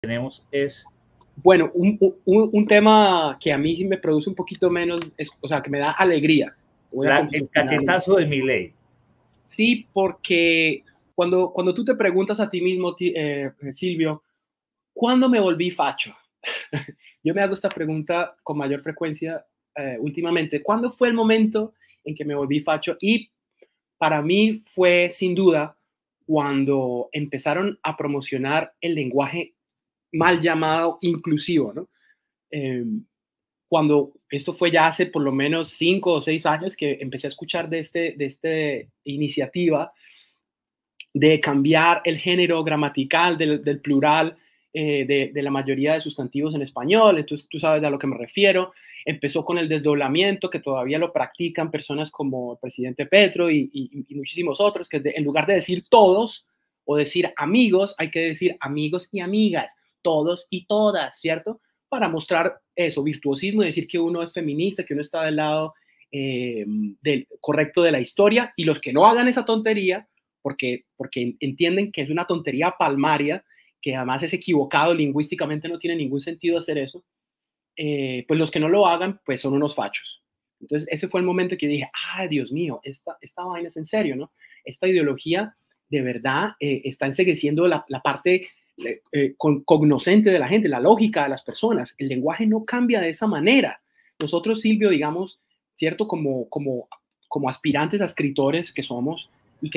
tenemos es... Bueno, un tema que a mí me produce un poquito menos, o sea, que me da alegría. El cachetazo de Milei. Sí, porque cuando tú te preguntas a ti mismo, Silvio, ¿cuándo me volví facho? Yo me hago esta pregunta con mayor frecuencia últimamente. ¿Cuándo fue el momento en que me volví facho? Y para mí fue sin duda cuando empezaron a promocionar el lenguaje mal llamado inclusivo, ¿no? Cuando esto fue ya hace por lo menos 5 o 6 años que empecé a escuchar de esta iniciativa de cambiar el género gramatical del plural de la mayoría de sustantivos en español. Entonces tú sabes a lo que me refiero. Empezó con el desdoblamiento, que todavía lo practican personas como el presidente Petro y muchísimos otros, que en lugar de decir todos o decir amigos, hay que decir amigos y amigas, todos y todas, ¿cierto? Para mostrar eso, virtuosismo, y decir que uno es feminista, que uno está del lado correcto de la historia, y los que no hagan esa tontería, porque entienden que es una tontería palmaria, que además es equivocado lingüísticamente, no tiene ningún sentido hacer eso, pues los que no lo hagan, pues son unos fachos. Entonces ese fue el momento que dije, Dios mío, esta vaina es en serio, ¿no? Esta ideología de verdad está ensegueciendo la parte cognoscente de la gente, la lógica de las personas. El lenguaje no cambia de esa manera. Nosotros, Silvio, digamos, ¿cierto? Como aspirantes a escritores que somos.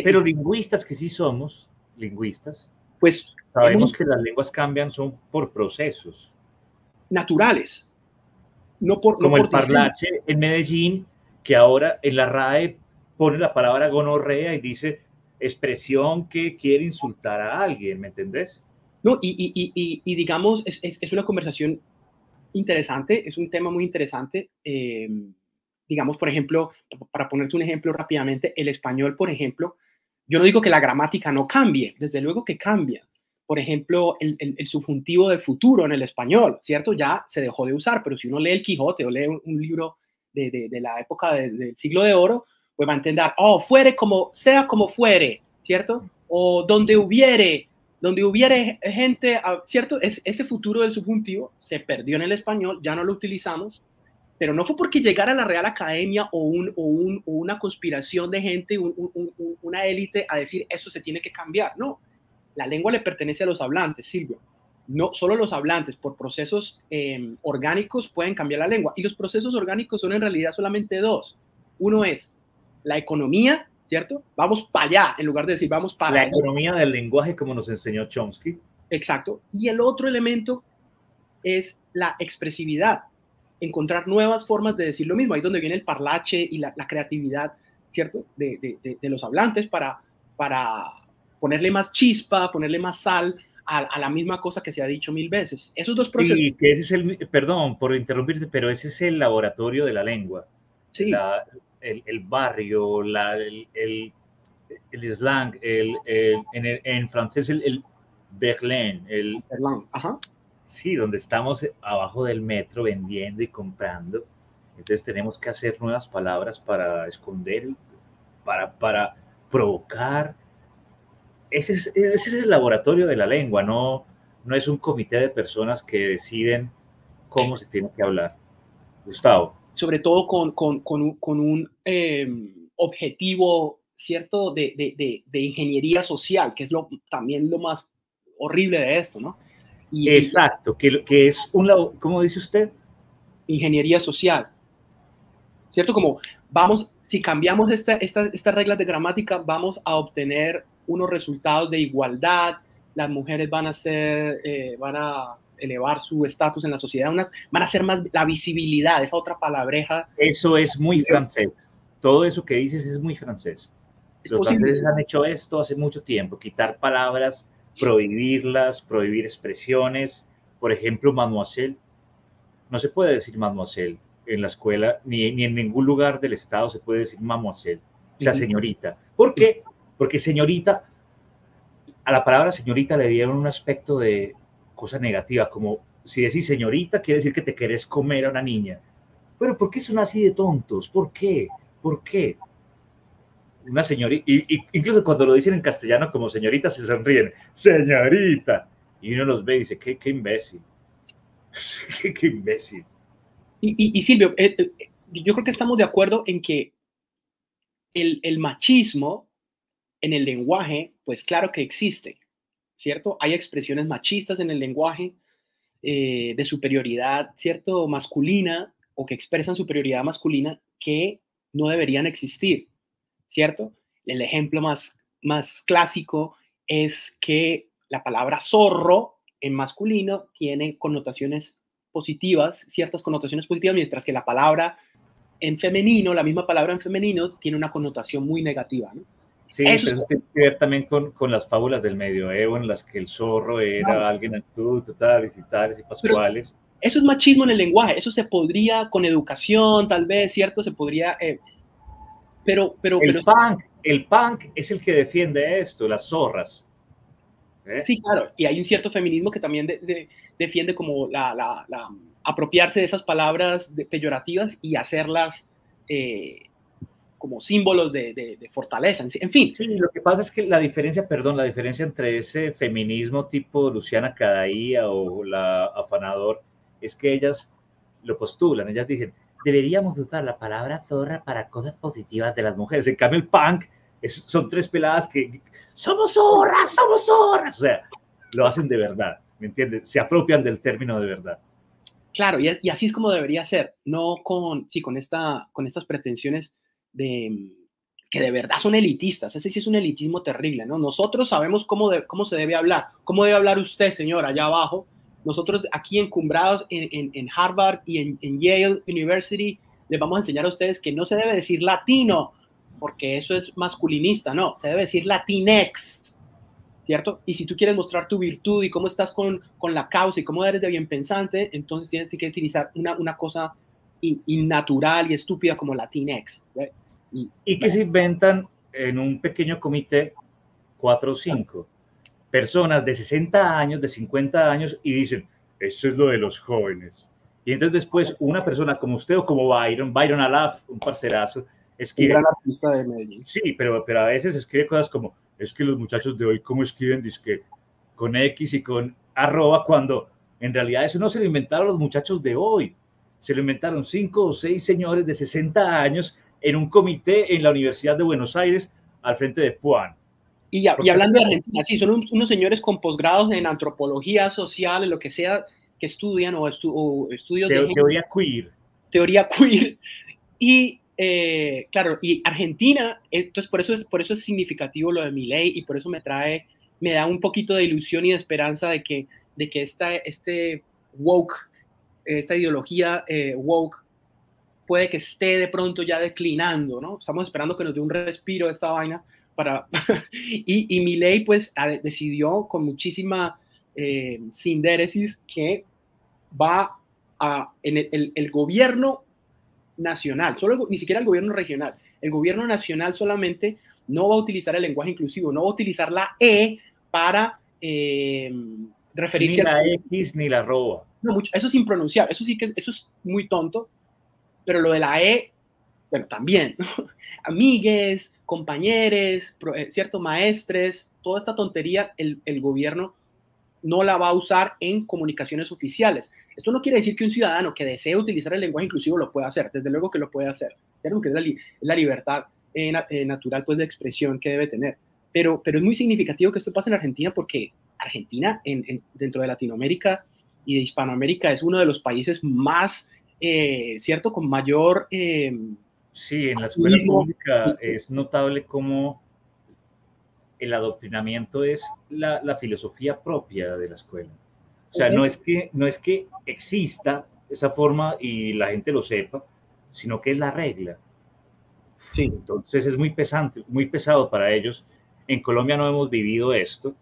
Pero lingüistas que sí somos, lingüistas, pues sabemos que las lenguas cambian son por procesos. Naturales. No por, como no el parlache en Medellín, que ahora en la RAE pone la palabra gonorrea y dice expresión que quiere insultar a alguien, ¿me entendés? No, y digamos, es una conversación interesante, es un tema muy interesante. Digamos, por ejemplo, para ponerte un ejemplo rápidamente, el español, por ejemplo, yo no digo que la gramática no cambie, desde luego que cambia. Por ejemplo, el subjuntivo de futuro en el español, ¿cierto? Ya se dejó de usar, pero si uno lee el Quijote o lee un libro de la época del siglo de oro, pues va a entender, fuere como, sea como fuere, ¿cierto? O donde hubiere gente, ¿cierto? Ese futuro del subjuntivo se perdió en el español, ya no lo utilizamos, pero no fue porque llegara la Real Academia o una conspiración de gente, una élite a decir esto se tiene que cambiar. No, la lengua le pertenece a los hablantes, Silvio. No solo los hablantes, por procesos orgánicos pueden cambiar la lengua. Y los procesos orgánicos son en realidad solamente dos. Uno es la economía, ¿cierto? Vamos para allá, en lugar de decir vamos para allá. La economía del lenguaje, como nos enseñó Chomsky. Exacto. Y el otro elemento es la expresividad. Encontrar nuevas formas de decir lo mismo. Ahí es donde viene el parlache y la creatividad, ¿cierto? De los hablantes para ponerle más chispa, ponerle más sal a la misma cosa que se ha dicho 1000 veces. Esos dos procesos. Sí, que ese es perdón por interrumpirte, pero ese es el laboratorio de la lengua. Sí. El barrio, el slang, en francés el Berlin. Berlín, ajá. Sí, donde estamos abajo del metro vendiendo y comprando. Entonces tenemos que hacer nuevas palabras para esconder, para provocar. Ese es el laboratorio de la lengua, no es un comité de personas que deciden cómo se tiene que hablar. Gustavo. Sobre todo con un objetivo, ¿cierto?, de ingeniería social, que es también lo más horrible de esto, ¿no? Exacto, que es ¿cómo dice usted? Ingeniería social, ¿cierto? Como si cambiamos estas reglas de gramática, vamos a obtener unos resultados de igualdad, las mujeres van a elevar su estatus en la sociedad, van a hacer más la visibilidad, esa otra palabreja. Eso es muy francés, todo eso que dices es muy francés. Los franceses han hecho esto hace mucho tiempo, quitar palabras, prohibirlas, prohibir expresiones. Por ejemplo, mademoiselle, no se puede decir mademoiselle en la escuela, ni en ningún lugar del estado se puede decir mademoiselle, o sea, señorita. ¿Por qué? Porque señorita, a la palabra señorita le dieron un aspecto de cosa negativa, como si decís señorita, quiere decir que te querés comer a una niña. Pero ¿por qué son así de tontos? ¿Por qué? ¿Por qué? Una señorita, incluso cuando lo dicen en castellano como señorita se sonríen, señorita. y uno los ve y dice, qué imbécil, qué imbécil. Y Silvio, yo creo que estamos de acuerdo en que el machismo en el lenguaje, pues claro que existe, ¿cierto? Hay expresiones machistas en el lenguaje de superioridad, ¿cierto? Masculina o que expresan superioridad masculina que no deberían existir, ¿cierto? El ejemplo más clásico es que la palabra zorro en masculino tiene connotaciones positivas, ciertas connotaciones positivas, mientras que la palabra en femenino, la misma palabra en femenino, tiene una connotación muy negativa, ¿no? Sí, eso tiene que ver también con las fábulas del medioevo, en las que el zorro era Claro. alguien astuto, tales y tales y pascuales. Pero eso es machismo en el lenguaje, eso se podría, con educación, tal vez, ¿cierto? Se podría, pero el punk es el que defiende esto, las zorras. Sí, claro, y hay un cierto feminismo que también defiende como apropiarse de esas palabras peyorativas y hacerlas como símbolos de fortaleza, en fin. Sí, lo que pasa es que la diferencia entre ese feminismo tipo Luciana Cadaía o la Afanador es que ellas lo postulan, ellas dicen, deberíamos usar la palabra zorra para cosas positivas de las mujeres. En cambio, el punk son tres peladas que somos zorras, o sea, lo hacen de verdad, ¿me entiendes? Se apropian del término de verdad. Claro, y así es como debería ser, no con estas pretensiones que de verdad son elitistas. Ese sí es un elitismo terrible, ¿no? Nosotros sabemos cómo se debe hablar. ¿Cómo debe hablar usted, señor, allá abajo? Nosotros aquí encumbrados en Harvard y en Yale University les vamos a enseñar a ustedes que no se debe decir latino, porque eso es masculinista, no, se debe decir latinex, ¿cierto? Y si tú quieres mostrar tu virtud y cómo estás con la causa y cómo eres de bien pensante, entonces tienes que utilizar una cosa innatural y estúpida como Latinx. ¿Right? Y que se inventan en un pequeño comité 4 o 5 personas de 60 años, de 50 años, y dicen, eso es lo de los jóvenes. Y entonces después una persona como usted o como Byron Alaf, un parcerazo, escribe. Un gran artista de Medellín. Sí, pero a veces escribe cosas como, es que los muchachos de hoy, ¿cómo escriben? Dizque con X y con arroba, cuando en realidad eso no se lo inventaron los muchachos de hoy. Se lo inventaron 5 o 6 señores de 60 años en un comité en la Universidad de Buenos Aires al frente de Puan. Y hablando de Argentina, sí, son unos señores con posgrados en antropología social, en lo que sea que estudian o estudios de teoría queer. Teoría queer. Y claro, y Argentina, entonces por eso es significativo lo de Milei y por eso me da un poquito de ilusión y de esperanza de que este woke, esta ideología woke puede que esté de pronto ya declinando, ¿no? Estamos esperando que nos dé un respiro esta vaina y Milei pues decidió con muchísima sindéresis que va en el gobierno nacional, ni siquiera el gobierno regional, el gobierno nacional solamente no va a utilizar el lenguaje inclusivo, no va a utilizar la E para referirse ni la X ni la arroba. No, eso es impronunciable, eso es muy tonto, pero lo de la E, bueno, también, ¿no? Amigues, compañeros, cierto, maestres, toda esta tontería, el gobierno no la va a usar en comunicaciones oficiales. Esto no quiere decir que un ciudadano que desee utilizar el lenguaje inclusivo lo pueda hacer, desde luego que lo puede hacer, que es la libertad natural pues, de expresión que debe tener. Pero es muy significativo que esto pase en Argentina porque Argentina, dentro de Latinoamérica y de Hispanoamérica, es uno de los países más, ¿cierto?, con mayor... sí, en la escuela pública es notable cómo el adoctrinamiento es la filosofía propia de la escuela. O sea, no es que exista esa forma y la gente lo sepa, sino que es la regla. Sí. Entonces es muy pesado para ellos. En Colombia no hemos vivido esto,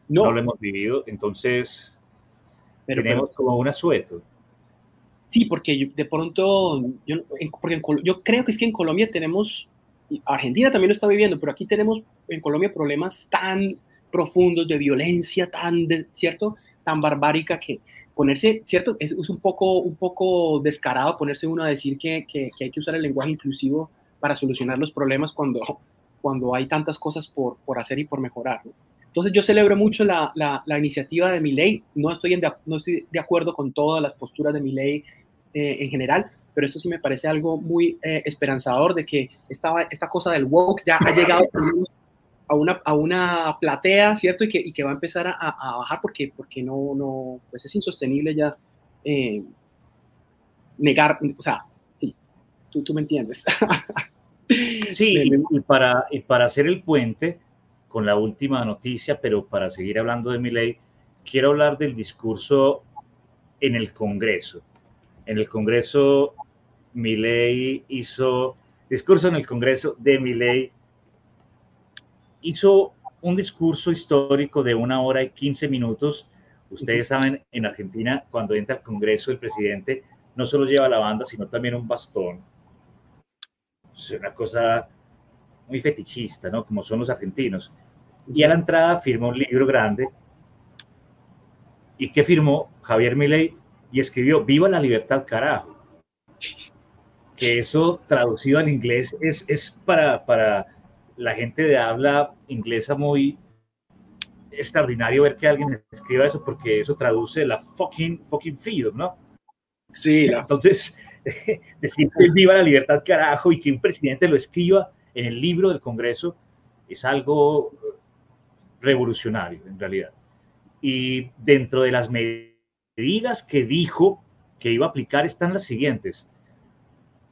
no lo hemos vivido, entonces tenemos como un asueto. Sí, porque de pronto, yo creo que es que en Colombia tenemos, Argentina también lo está viviendo, pero aquí tenemos en Colombia problemas tan profundos de violencia, ¿cierto? Tan barbárica que ponerse, ¿cierto? Es un poco descarado ponerse uno a decir que hay que usar el lenguaje inclusivo para solucionar los problemas cuando hay tantas cosas por hacer y por mejorar, ¿no? Entonces yo celebro mucho la iniciativa de Milei. No estoy de acuerdo con todas las posturas de Milei en general, pero esto sí me parece algo muy esperanzador de que esta cosa del woke ya ha llegado a una platea, ¿cierto? Y que va a empezar a bajar porque no, pues es insostenible ya negar, o sea, sí, tú me entiendes. Sí, y para hacer el puente con la última noticia, pero para seguir hablando de Milei, quiero hablar del discurso en el Congreso. En el Congreso, Milei hizo, discurso en el Congreso de Milei, hizo un discurso histórico de 1 hora y 15 minutos. Ustedes saben, en Argentina, cuando entra al Congreso, el presidente no solo lleva la banda, sino también un bastón. Es una cosa muy fetichista, ¿no? Como son los argentinos. Y a la entrada firmó un libro grande. ¿Y qué firmó? Javier Milei, y escribió: "Viva la libertad, carajo". Que eso traducido al inglés es para la gente de habla inglesa muy extraordinario ver que alguien escriba eso, porque eso traduce la fucking freedom, ¿no? Sí. Entonces, decir que viva la libertad, carajo, y que un presidente lo escriba en el libro del Congreso es algo revolucionario, en realidad. Y dentro de las medidas que dijo que iba a aplicar están las siguientes: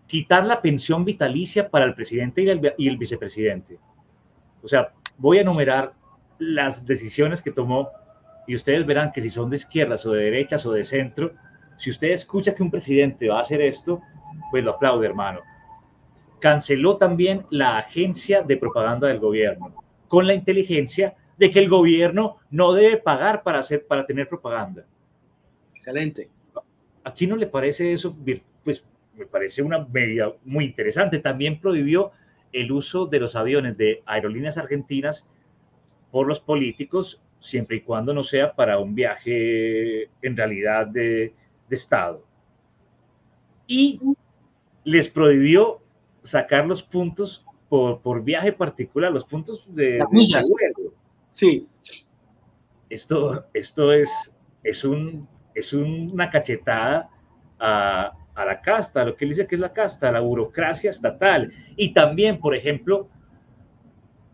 quitar la pensión vitalicia para el presidente y el vicepresidente. O sea, voy a enumerar las decisiones que tomó y ustedes verán que si son de izquierdas o de derechas o de centro, si usted escucha que un presidente va a hacer esto, pues lo aplaude, hermano. Canceló también la agencia de propaganda del gobierno, con la inteligencia de que el gobierno no debe pagar para tener propaganda. Excelente. ¿Aquí no le parece eso? Pues me parece una medida muy interesante. También prohibió el uso de los aviones de aerolíneas argentinas por los políticos, siempre y cuando no sea para un viaje en realidad de Estado. Y les prohibió sacar los puntos por viaje particular, los puntos de vuelo. Sí. Esto es una cachetada a la casta, a lo que él dice que es la casta, a la burocracia estatal. Y también, por ejemplo,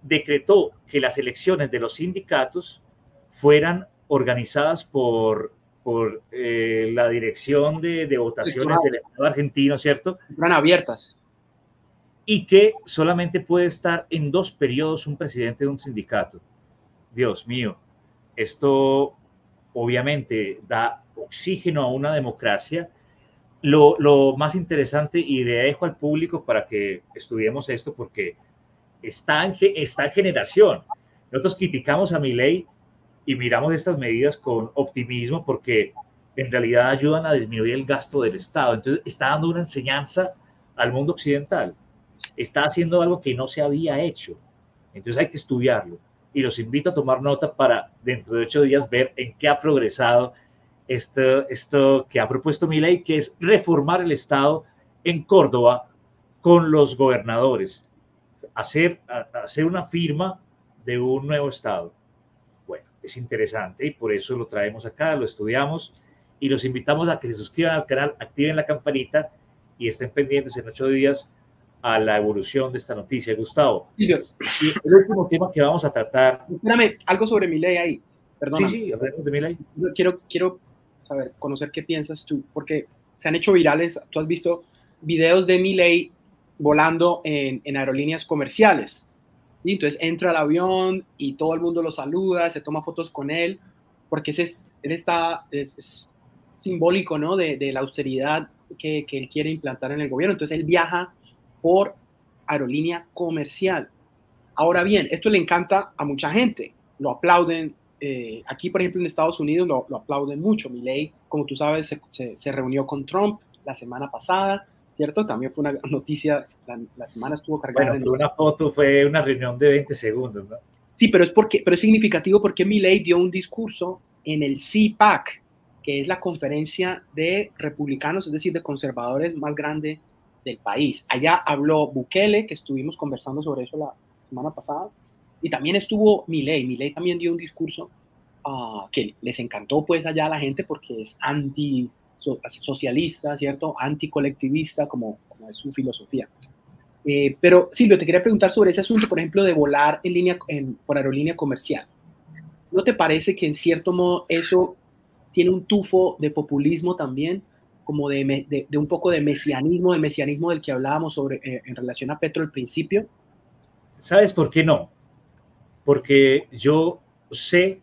decretó que las elecciones de los sindicatos fueran organizadas por la dirección de votaciones del Estado argentino, ¿cierto? Fueran abiertas. Y que solamente puede estar en 2 periodos un presidente de un sindicato. Dios mío, esto obviamente da oxígeno a una democracia. Lo más interesante, y le dejo al público para que estudiemos esto, porque está en generación. Nosotros criticamos a Milei y miramos estas medidas con optimismo porque en realidad ayudan a disminuir el gasto del Estado. Entonces está dando una enseñanza al mundo occidental. Está haciendo algo que no se había hecho. Entonces hay que estudiarlo. Y los invito a tomar nota para dentro de 8 días ver en qué ha progresado esto que ha propuesto Milei, que es reformar el Estado en Córdoba con los gobernadores. Hacer una firma de un nuevo Estado. Bueno, es interesante y por eso lo traemos acá, lo estudiamos y los invitamos a que se suscriban al canal, activen la campanita y estén pendientes en 8 días a la evolución de esta noticia. Gustavo, sí, el último tema que vamos a tratar. Espérame, algo sobre Milei ahí. Perdóname. Sí, hablemos de Milei. Quiero saber, conocer qué piensas tú, porque se han hecho virales. Tú has visto videos de Milei volando en aerolíneas comerciales. ¿Sí? Entonces entra al avión y todo el mundo lo saluda, se toma fotos con él, porque él es simbólico, ¿no? de la austeridad que él quiere implantar en el gobierno. Entonces él viaja por aerolínea comercial. Ahora bien, esto le encanta a mucha gente, lo aplauden. Aquí, por ejemplo, en Estados Unidos lo aplauden mucho. Milei, como tú sabes, se reunió con Trump la semana pasada, ¿cierto? También fue una noticia, la semana estuvo cargada. Bueno, fue una foto, fue una reunión de 20 segundos, ¿no? Sí, pero es significativo porque Milei dio un discurso en el CPAC, que es la conferencia de republicanos, es decir, de conservadores más grande del país. Allá habló Bukele, que estuvimos conversando sobre eso la semana pasada, Y también estuvo Milei. Milei también dio un discurso que les encantó pues allá a la gente porque es anti-socialista, ¿cierto? Anticolectivista, como es su filosofía. Pero Silvio, te quería preguntar sobre ese asunto, por ejemplo, de volar en línea, por aerolínea comercial. ¿No te parece que en cierto modo eso tiene un tufo de populismo también, como de un poco de mesianismo, del mesianismo del que hablábamos sobre, en relación a Petro al principio? ¿Sabes por qué no? Porque yo sé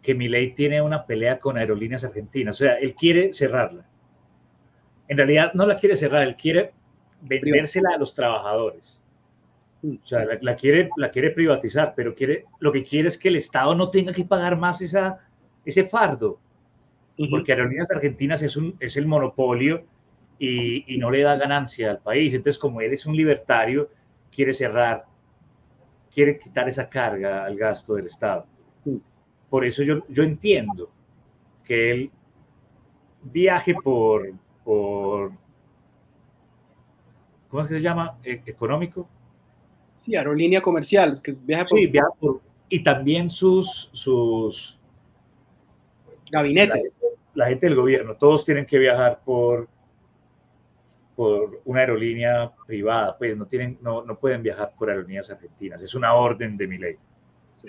que Milei tiene una pelea con Aerolíneas Argentinas, o sea, él quiere cerrarla. En realidad no la quiere cerrar, él quiere vendérsela a los trabajadores. O sea, la quiere privatizar, pero lo que quiere es que el Estado no tenga que pagar más ese fardo, porque Aerolíneas Argentinas es el monopolio y no le da ganancia al país. Entonces, como él es un libertario, quiere cerrar, quiere quitar esa carga al gasto del Estado. Por eso yo entiendo que él viaje por ¿cómo es que se llama? ¿Económico? Sí, aerolínea comercial, que viaja por... Sí, viaja y también sus gabinetes. La gente del gobierno, todos tienen que viajar por una aerolínea privada, pues no pueden viajar por aerolíneas argentinas, es una orden de Milei. Sí.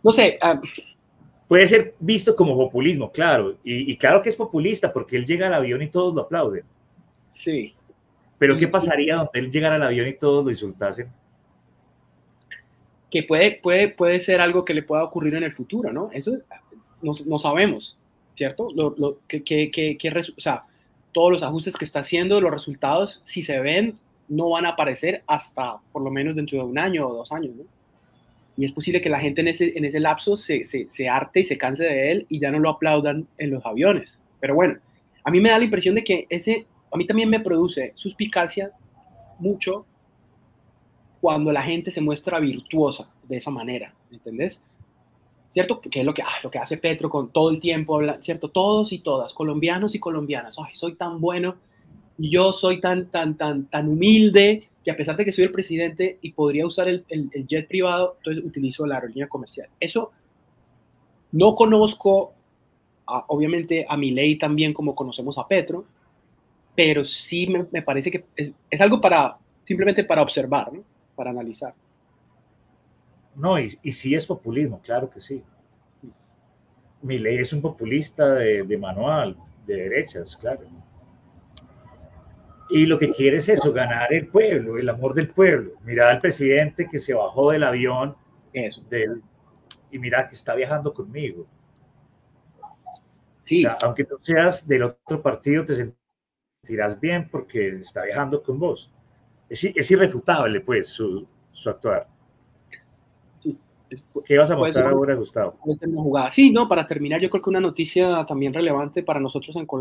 No sé. Puede ser visto como populismo, claro, y claro que es populista porque él llega al avión y todos lo aplauden. Sí. Pero ¿qué pasaría donde él llegara al avión y todos lo insultasen? Que puede ser algo que le pueda ocurrir en el futuro, ¿no? Eso no sabemos, ¿cierto? O sea, todos los ajustes que está haciendo, los resultados, si se ven, no van a aparecer hasta por lo menos dentro de 1 año o 2 años, ¿no? Y es posible que la gente en ese lapso se harte y se canse de él y ya no lo aplaudan en los aviones. Pero bueno, a mí me da la impresión de que a mí también me produce suspicacia mucho cuando la gente se muestra virtuosa de esa manera, ¿entendés? ¿Cierto? Que es lo que hace Petro con todo el tiempo, ¿cierto? Todos y todas, colombianos y colombianas, ay, soy tan bueno y yo soy tan humilde que a pesar de que soy el presidente y podría usar el jet privado, entonces utilizo la aerolínea comercial. Eso no conozco, obviamente, a Milei también como conocemos a Petro, pero sí me parece que es algo simplemente para observar, ¿no? Para analizar. No, y sí es populismo, claro que sí. Milei es un populista de manual, de derechas, claro. Y lo que quiere es eso, ganar el pueblo, el amor del pueblo. Mira al presidente que se bajó del avión y mira que está viajando conmigo. Sí. O sea, aunque tú seas del otro partido, te sentirás bien porque está viajando con vos. Es irrefutable, pues, su actuar. Sí. ¿Qué vas a mostrar ahora, Gustavo? Puede ser una jugada. Sí, no, para terminar, yo creo que una noticia también relevante para nosotros en Colombia